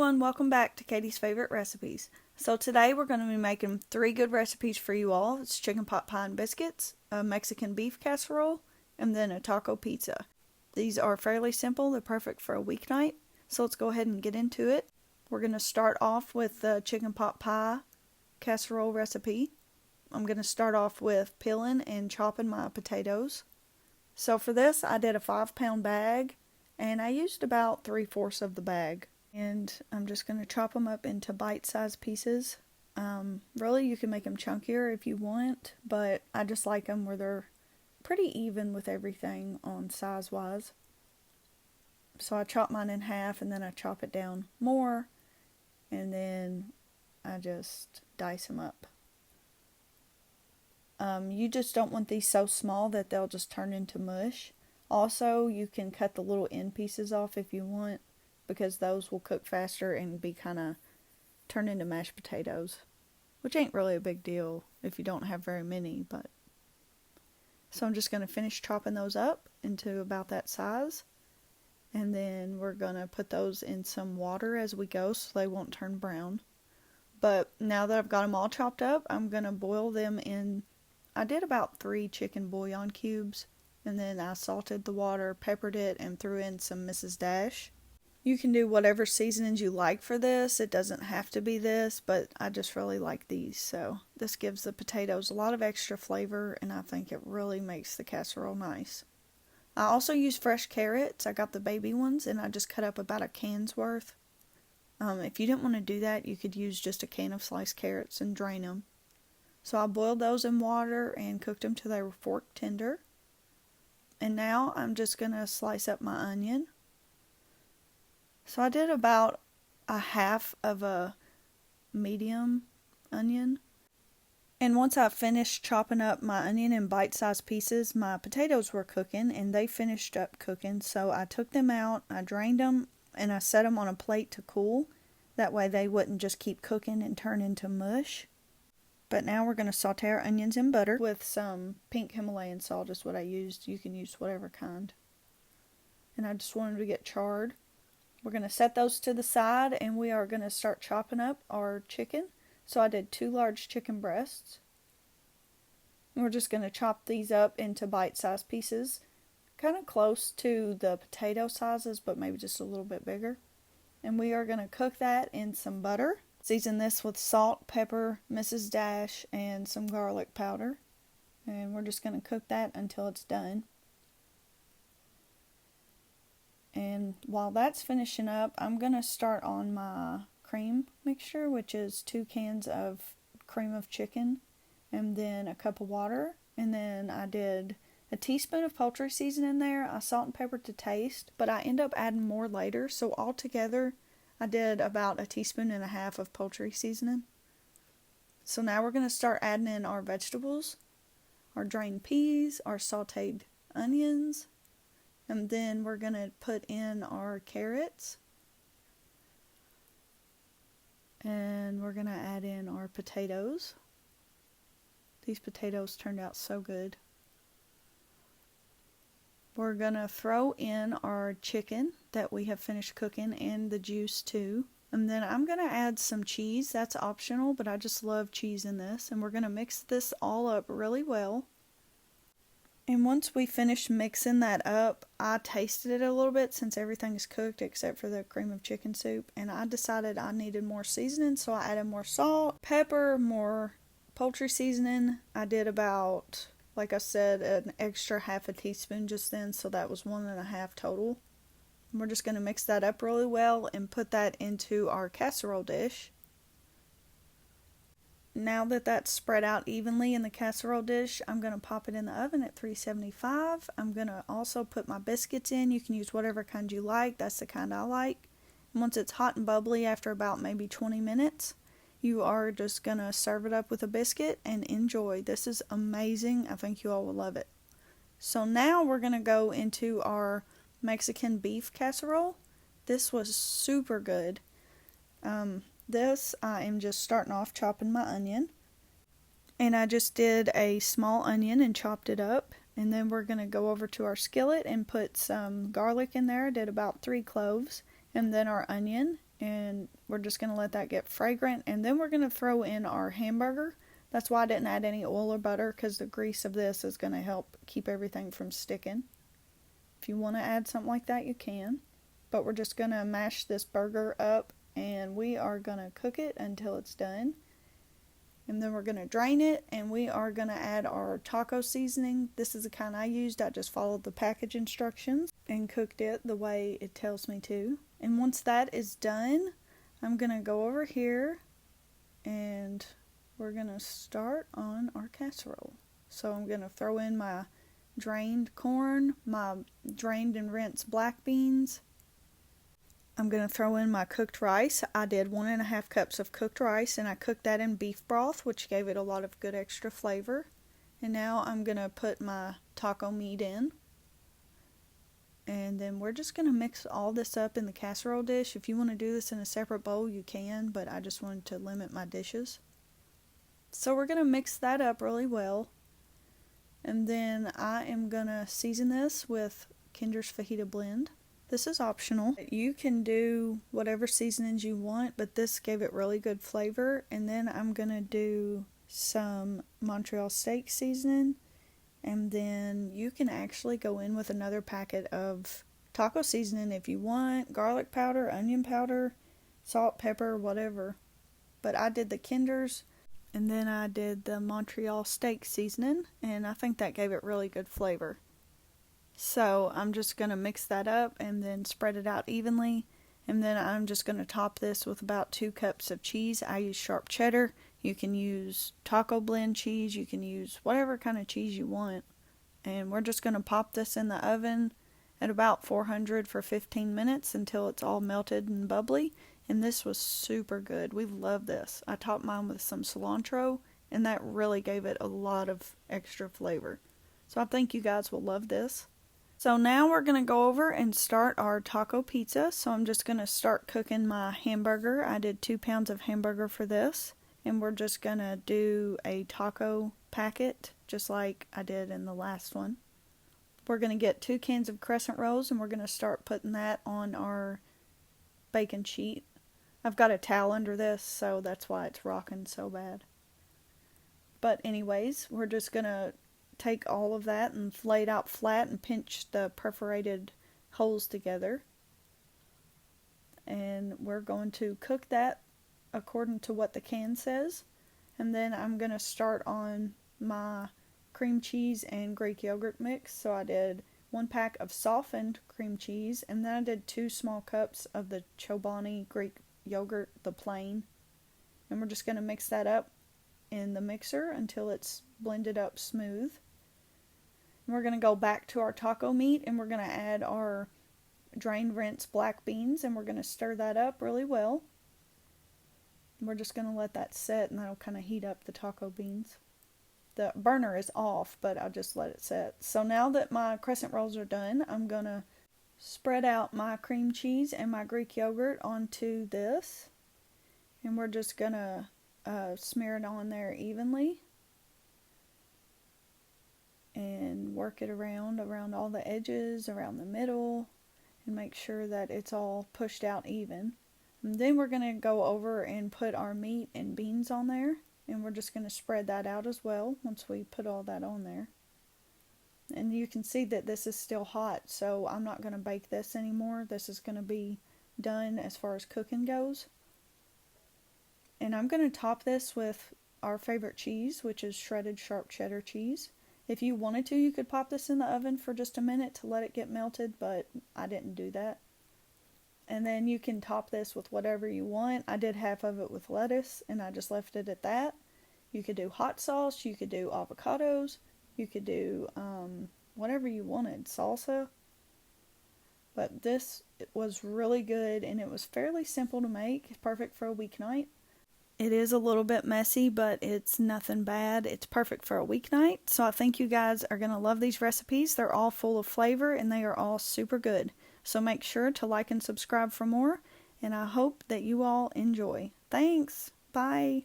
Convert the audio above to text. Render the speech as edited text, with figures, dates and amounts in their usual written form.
everyone, welcome back to Katie's Favorite Recipes. So today we're going to be making 3 good recipes for you all. It's chicken pot pie and biscuits, a Mexican beef casserole, and then a taco pizza. These are fairly simple, they're perfect for a weeknight, so let's go ahead and get into it. We're going to start off with the chicken pot pie casserole recipe. I'm going to start off with peeling and chopping my potatoes. So for this I did a 5-pound bag, and I used about 3/4 of the bag. And I'm just going to chop them up into bite-sized pieces. Really, you can make them chunkier if you want, but I just like them where they're pretty even with everything on size-wise. So I chop mine in half, and then I chop it down more, and then I just dice them up. You just don't want these so small that they'll just turn into mush. Also, you can cut the little end pieces off if you want, because those will cook faster and be kind of turned into mashed potatoes, which ain't really a big deal if you don't have very many. But so I'm just going to finish chopping those up into about that size, and then we're going to put those in some water as we go so they won't turn brown. But now that I've got them all chopped up, I'm going to boil them in, I did about 3 chicken bouillon cubes, and then I salted the water, peppered it, and threw in some Mrs. Dash. You can do whatever seasonings you like for this. It doesn't have to be this, but I just really like these. So this gives the potatoes a lot of extra flavor, and I think it really makes the casserole nice. I also use fresh carrots. I got the baby ones, and I just cut up about a can's worth. If you didn't want to do that, you could use just a can of sliced carrots and drain them. So I boiled those in water and cooked them till they were fork tender. And now I'm just going to slice up my onion. So I did about a half of a medium onion. And once I finished chopping up my onion in bite-sized pieces, my potatoes were cooking, and they finished up cooking. So I took them out, I drained them, and I set them on a plate to cool. That way they wouldn't just keep cooking and turn into mush. But now we're going to saute our onions in butter with some pink Himalayan salt is what I used. You can use whatever kind. And I just wanted to get charred. We're going to set those to the side, and we are going to start chopping up our chicken. So I did 2 large chicken breasts. And we're just going to chop these up into bite-sized pieces, kind of close to the potato sizes, but maybe just a little bit bigger. And we are going to cook that in some butter. Season this with salt, pepper, Mrs. Dash, and some garlic powder. And we're just going to cook that until it's done. And while that's finishing up, I'm going to start on my cream mixture, which is 2 cans of cream of chicken, and then a cup of water. And then I did a teaspoon of poultry seasoning there. I salt and pepper to taste, but I end up adding more later. So altogether, I did about 1.5 teaspoons of poultry seasoning. So now we're going to start adding in our vegetables, our drained peas, our sauteed onions, and then we're going to put in our carrots. And we're going to add in our potatoes. These potatoes turned out so good. We're going to throw in our chicken that we have finished cooking and the juice too. And then I'm going to add some cheese. That's optional, but I just love cheese in this. And we're going to mix this all up really well. And once we finish mixing that up, I tasted it a little bit since everything is cooked except for the cream of chicken soup. And I decided I needed more seasoning, so I added more salt, pepper, more poultry seasoning. I did about, like I said, an extra 1/2 teaspoon just then, so that was 1.5 total. And we're just going to mix that up really well and put that into our casserole dish. Now that that's spread out evenly in the casserole dish, I'm going to pop it in the oven at 375. I'm going to also put my biscuits in. You can use whatever kind you like. That's the kind I like. And once it's hot and bubbly after about maybe 20 minutes, you are just going to serve it up with a biscuit and enjoy. This is amazing. I think you all will love it. So now we're going to go into our Mexican beef casserole. This was super good. I am just starting off chopping my onion. And I just did a small onion and chopped it up. And then we're going to go over to our skillet and put some garlic in there. I did about 3 cloves. And then our onion. and we're just going to let that get fragrant, and then we're going to throw in our hamburger. That's why I didn't add any oil or butter, because the grease of this is going to help keep everything from sticking. If you want to add something like that, you can. But we're just going to mash this burger up, and we are going to cook it until it's done. And then we're going to drain it, and we are going to add our taco seasoning. This is the kind I used. I just followed the package instructions and cooked it the way it tells me to. And once that is done, I'm going to go over here, and we're going to start on our casserole. So I'm going to throw in my drained corn, my drained and rinsed black beans. I'm going to throw in my cooked rice. I did 1.5 cups of cooked rice, and I cooked that in beef broth, which gave it a lot of good extra flavor. And now I'm going to put my taco meat in. And then we're just going to mix all this up in the casserole dish. If you want to do this in a separate bowl, you can, but I just wanted to limit my dishes. So we're going to mix that up really well. And then I am going to season this with Kinder's Fajita Blend. This is optional. You can do whatever seasonings you want, but this gave it really good flavor. And then I'm going to do some Montreal steak seasoning. And then you can actually go in with another packet of taco seasoning if you want. Garlic powder, onion powder, salt, pepper, whatever. But I did the Kinder's, and then I did the Montreal steak seasoning, and I think that gave it really good flavor. So I'm just going to mix that up and then spread it out evenly. And then I'm just going to top this with about 2 cups of cheese. I use sharp cheddar. You can use taco blend cheese. You can use whatever kind of cheese you want. And we're just going to pop this in the oven at about 400 for 15 minutes until it's all melted and bubbly. And this was super good. We love this. I topped mine with some cilantro, and that really gave it a lot of extra flavor. So I think you guys will love this. So now we're going to go over and start our taco pizza. So I'm just going to start cooking my hamburger. I did 2 pounds of hamburger for this. And we're just going to do a taco packet, just like I did in the last one. We're going to get 2 cans of crescent rolls, and we're going to start putting that on our bacon sheet. I've got a towel under this, so that's why it's rocking so bad. But anyways, we're just going to take all of that and lay it out flat and pinch the perforated holes together. And we're going to cook that according to what the can says. And then I'm going to start on my cream cheese and Greek yogurt mix. So I did 1 pack of softened cream cheese, and then I did 2 small cups of the Chobani Greek yogurt, the plain. And we're just going to mix that up in the mixer until it's blended up smooth. And we're going to go back to our taco meat, and we're going to add our drained rinsed black beans, and we're going to stir that up really well. We're just going to let that set, and that'll kind of heat up the taco beans. The burner is off, but I'll just let it set. So now that my crescent rolls are done, I'm going to spread out my cream cheese and my Greek yogurt onto this. And we're just going to smear it on there evenly. And work it around all the edges, around the middle, and make sure that it's all pushed out even. And then we're going to go over and put our meat and beans on there, and we're just going to spread that out as well once we put all that on there. And you can see that this is still hot, so I'm not going to bake this anymore. This is going to be done as far as cooking goes. And I'm going to top this with our favorite cheese, which is shredded sharp cheddar cheese. If you wanted to, you could pop this in the oven for just a minute to let it get melted, but I didn't do that. And then you can top this with whatever you want. I did half of it with lettuce, and I just left it at that. You could do hot sauce, you could do avocados, you could do whatever you wanted, salsa. But this was really good, and it was fairly simple to make. It's perfect for a weeknight. It is a little bit messy, but it's nothing bad. It's perfect for a weeknight. So I think you guys are going to love these recipes. They're all full of flavor, and they are all super good. So make sure to like and subscribe for more, and I hope that you all enjoy. Thanks. Bye.